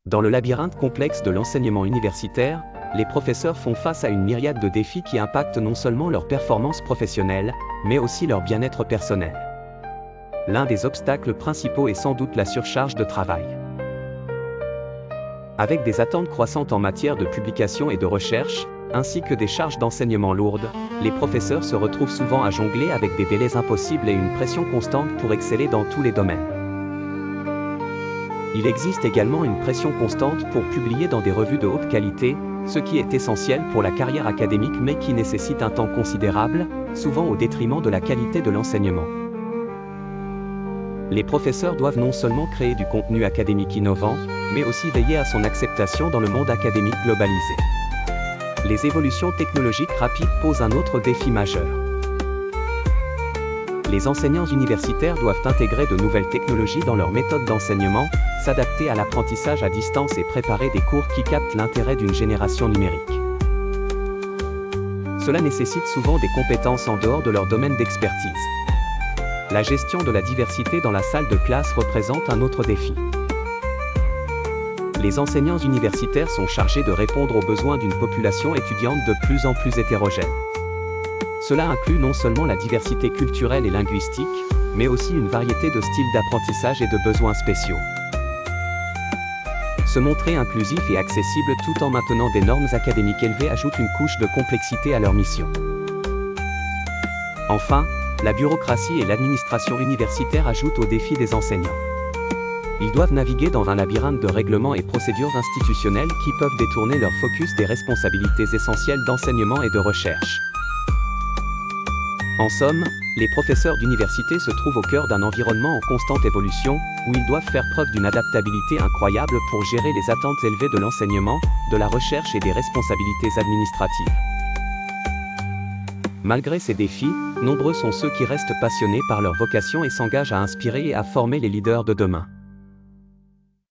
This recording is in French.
Dans le labyrinthe complexe de l'enseignement universitaire, les professeurs font face à une myriade de défis qui impactent non seulement leur performance professionnelle, mais aussi leur bien-être personnel. L'un des obstacles principaux est sans doute la surcharge de travail. Avec des attentes croissantes en matière de publication et de recherche, ainsi que des charges d'enseignement lourdes, les professeurs se retrouvent souvent à jongler avec des délais impossibles et une pression constante pour exceller dans tous les domaines. Il existe également une pression constante pour publier dans des revues de haute qualité, ce qui est essentiel pour la carrière académique mais qui nécessite un temps considérable, souvent au détriment de la qualité de l'enseignement. Les professeurs doivent non seulement créer du contenu académique innovant, mais aussi veiller à son acceptation dans le monde académique globalisé. Les évolutions technologiques rapides posent un autre défi majeur. Les enseignants universitaires doivent intégrer de nouvelles technologies dans leurs méthodes d'enseignement, s'adapter à l'apprentissage à distance et préparer des cours qui captent l'intérêt d'une génération numérique. Cela nécessite souvent des compétences en dehors de leur domaine d'expertise. La gestion de la diversité dans la salle de classe représente un autre défi. Les enseignants universitaires sont chargés de répondre aux besoins d'une population étudiante de plus en plus hétérogène. Cela inclut non seulement la diversité culturelle et linguistique, mais aussi une variété de styles d'apprentissage et de besoins spéciaux. Se montrer inclusif et accessible tout en maintenant des normes académiques élevées ajoute une couche de complexité à leur mission. Enfin, la bureaucratie et l'administration universitaire ajoutent aux défis des enseignants. Ils doivent naviguer dans un labyrinthe de règlements et procédures institutionnelles qui peuvent détourner leur focus des responsabilités essentielles d'enseignement et de recherche. En somme, les professeurs d'université se trouvent au cœur d'un environnement en constante évolution, où ils doivent faire preuve d'une adaptabilité incroyable pour gérer les attentes élevées de l'enseignement, de la recherche et des responsabilités administratives. Malgré ces défis, nombreux sont ceux qui restent passionnés par leur vocation et s'engagent à inspirer et à former les leaders de demain.